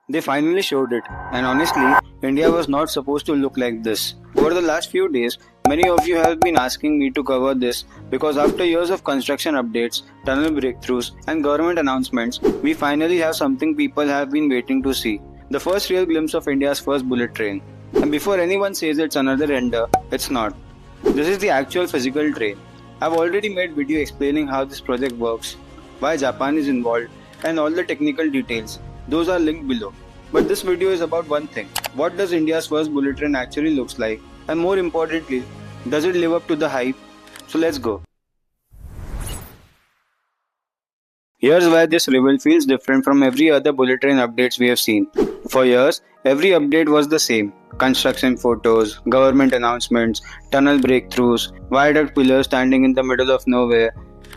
They finally showed it, and honestly, India was not supposed to look like this. Over the last few days, many of you have been asking me to cover this because after years of construction updates, tunnel breakthroughs, and government announcements, we finally have something people have been waiting to see. The first real glimpse of India's first bullet train. And before anyone says it's another render, it's not. This is the actual physical train. I've already made video explaining how this project works, why Japan is involved, and all the technical details. Those are linked below. But this video is about one thing. What does India's first bullet train actually looks like? And more importantly, does it live up to the hype? So let's go. Here's why this reveal feels different from every other bullet train updates we have seen. For years, every update was the same. Construction photos, government announcements, tunnel breakthroughs, viaduct pillars standing in the middle of nowhere.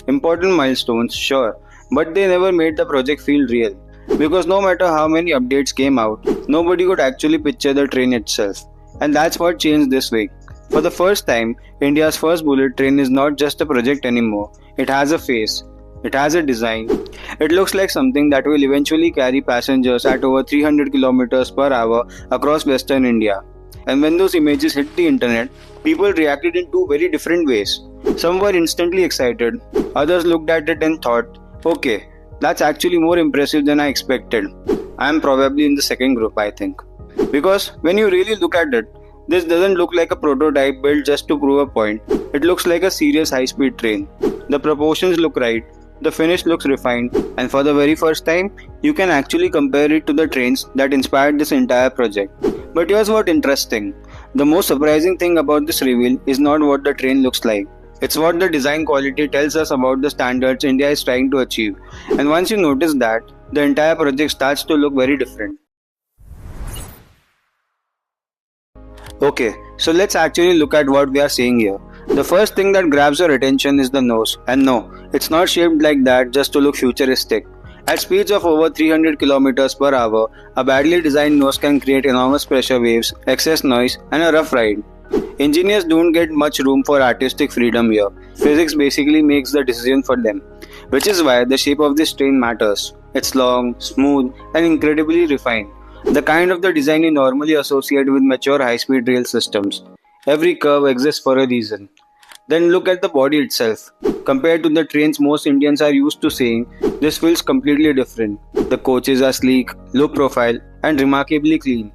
Important milestones, sure, but they never made the project feel real. Because no matter how many updates came out, nobody could actually picture the train itself. And that's what changed this week. For the first time, India's first bullet train is not just a project anymore. It has a face. It has a design. It looks like something that will eventually carry passengers at over 300 kilometers per hour across Western India. And when those images hit the internet, people reacted in two very different ways. Some were instantly excited. Others looked at it and thought, okay, that's actually more impressive than I expected. I am probably in the second group, I think. Because when you really look at it, this doesn't look like a prototype built just to prove a point. It looks like a serious high-speed train. The proportions look right, the finish looks refined, and for the very first time, you can actually compare it to the trains that inspired this entire project. But here's what's interesting. The most surprising thing about this reveal is not what the train looks like. It's what the design quality tells us about the standards India is trying to achieve. And once you notice that, the entire project starts to look very different. Okay, so let's actually look at what we are seeing here. The first thing that grabs your attention is the nose. And no, it's not shaped like that just to look futuristic. At speeds of over 300 km per hour, a badly designed nose can create enormous pressure waves, excess noise, and a rough ride. Engineers don't get much room for artistic freedom here. Physics basically makes the decision for them. Which is why the shape of this train matters. It's long, smooth, and incredibly refined. The kind of the design you normally associate with mature high-speed rail systems. Every curve exists for a reason. Then look at the body itself. Compared to the trains most Indians are used to seeing, this feels completely different. The coaches are sleek, low profile, and remarkably clean.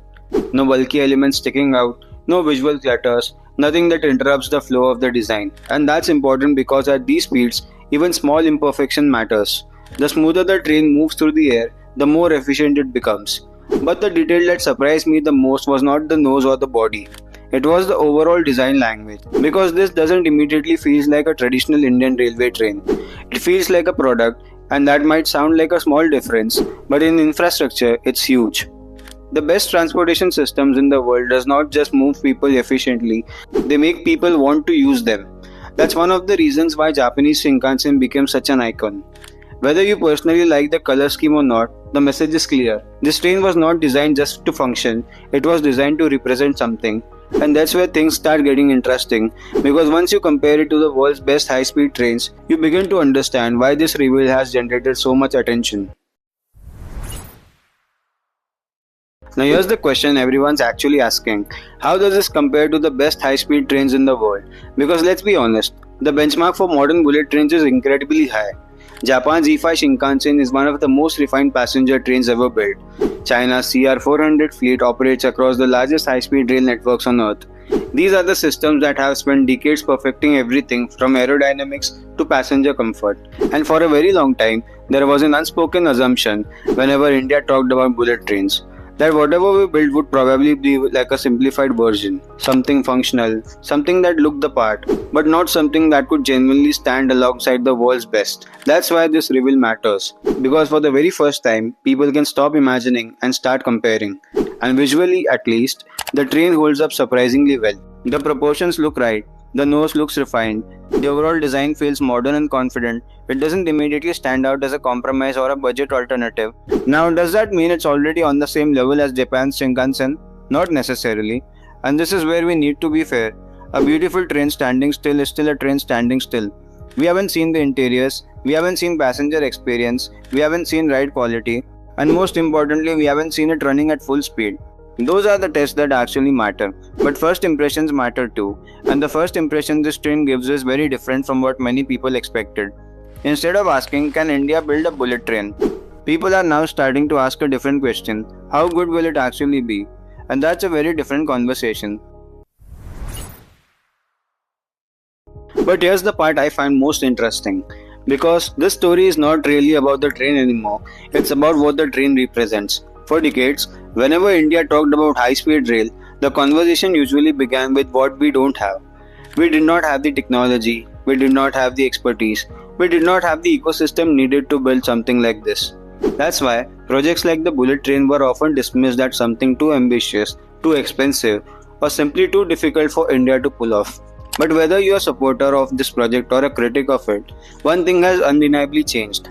No bulky elements sticking out, no visual clutters, nothing that interrupts the flow of the design. And that's important because at these speeds, even small imperfection matters. The smoother the train moves through the air, the more efficient it becomes. But the detail that surprised me the most was not the nose or the body. It was the overall design language. Because this doesn't immediately feel like a traditional Indian railway train. It feels like a product, and that might sound like a small difference, but in infrastructure, it's huge. The best transportation systems in the world does not just move people efficiently, they make people want to use them. That's one of the reasons why Japanese Shinkansen became such an icon. Whether you personally like the color scheme or not, the message is clear. This train was not designed just to function, it was designed to represent something. And that's where things start getting interesting, because once you compare it to the world's best high-speed trains, you begin to understand why this reveal has generated so much attention. Now here's the question everyone's actually asking. How does this compare to the best high-speed trains in the world? Because let's be honest, the benchmark for modern bullet trains is incredibly high. Japan's E5 Shinkansen is one of the most refined passenger trains ever built. China's CR400 fleet operates across the largest high-speed rail networks on Earth. These are the systems that have spent decades perfecting everything from aerodynamics to passenger comfort. And for a very long time, there was an unspoken assumption whenever India talked about bullet trains, that whatever we build would probably be like a simplified version, something functional, something that looked the part, but not something that could genuinely stand alongside the world's best. That's why this reveal matters, because for the very first time, people can stop imagining and start comparing. And visually at least, the train holds up surprisingly well. The proportions look right, the nose looks refined, the overall design feels modern and confident. It doesn't immediately stand out as a compromise or a budget alternative. Now, does that mean it's already on the same level as Japan's Shinkansen? Not necessarily. And this is where we need to be fair. A beautiful train standing still is still a train standing still. We haven't seen the interiors, we haven't seen passenger experience, we haven't seen ride quality, And most importantly, we haven't seen it running at full speed. Those are the tests that actually matter. But first impressions matter too. And the first impression this train gives is very different from what many people expected. Instead of asking, can India build a bullet train? People are now starting to ask a different question. How good will it actually be? And that's a very different conversation. But here's the part I find most interesting. Because this story is not really about the train anymore, it's about what the train represents. For decades, whenever India talked about high speed rail, the conversation usually began with what we don't have. We did not have the technology, we did not have the expertise, we did not have the ecosystem needed to build something like this. That's why projects like the bullet train were often dismissed as something too ambitious, too expensive, or simply too difficult for India to pull off. But whether you are a supporter of this project or a critic of it, one thing has undeniably changed.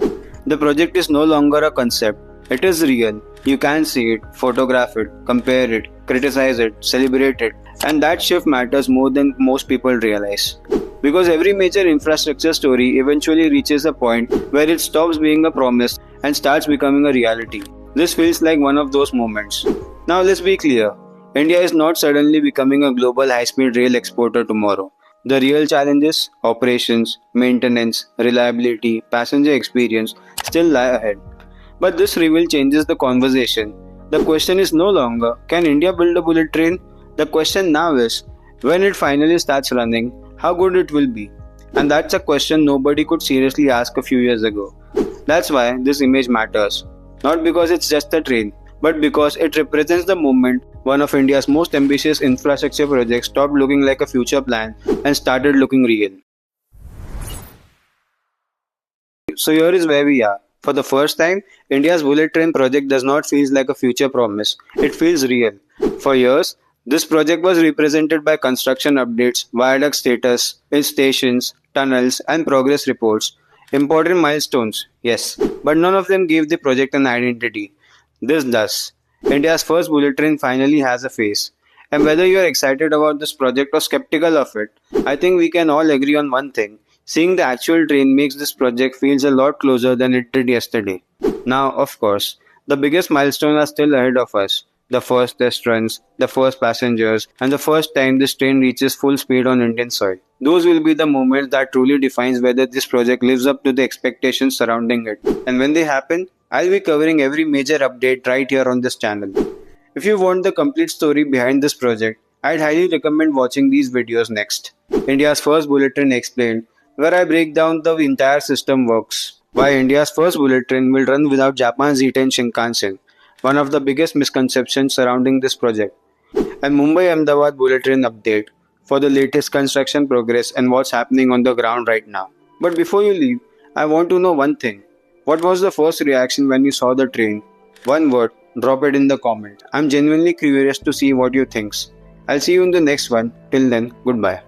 The project is no longer a concept, it is real. You can see it, photograph it, compare it, criticize it, celebrate it, and that shift matters more than most people realize. Because every major infrastructure story eventually reaches a point where it stops being a promise and starts becoming a reality. This feels like one of those moments. Now let's be clear. India is not suddenly becoming a global high-speed rail exporter tomorrow. The real challenges, operations, maintenance, reliability, passenger experience still lie ahead. But this reveal changes the conversation. The question is no longer, can India build a bullet train? The question now is, when it finally starts running, how good it will be? And that's a question nobody could seriously ask a few years ago. That's why this image matters. Not because it's just a train, but because it represents the moment one of India's most ambitious infrastructure projects stopped looking like a future plan and started looking real. So here is where we are. For the first time, India's bullet train project does not feel like a future promise. It feels real. For years, this project was represented by construction updates, viaduct status, stations, tunnels, and progress reports. Important milestones, yes, but none of them gave the project an identity. This does. India's first bullet train finally has a face. And whether you are excited about this project or skeptical of it, I think we can all agree on one thing. Seeing the actual train makes this project feels a lot closer than it did yesterday. Now, of course, the biggest milestones are still ahead of us. The first test runs, the first passengers, and the first time this train reaches full speed on Indian soil. Those will be the moments that truly defines whether this project lives up to the expectations surrounding it. And when they happen, I'll be covering every major update right here on this channel. If you want the complete story behind this project, I'd highly recommend watching these videos next. India's first bullet train explained, where I break down the entire system works. Why India's first bullet train will run without Japan's Z10 Shinkansen, one of the biggest misconceptions surrounding this project. And Mumbai Ahmedabad bullet train update for the latest construction progress and what's happening on the ground right now. But before you leave, I want to know one thing. What was the first reaction when you saw the train? One word, drop it in the comment. I'm genuinely curious to see what you think. I'll see you in the next one. Till then, goodbye.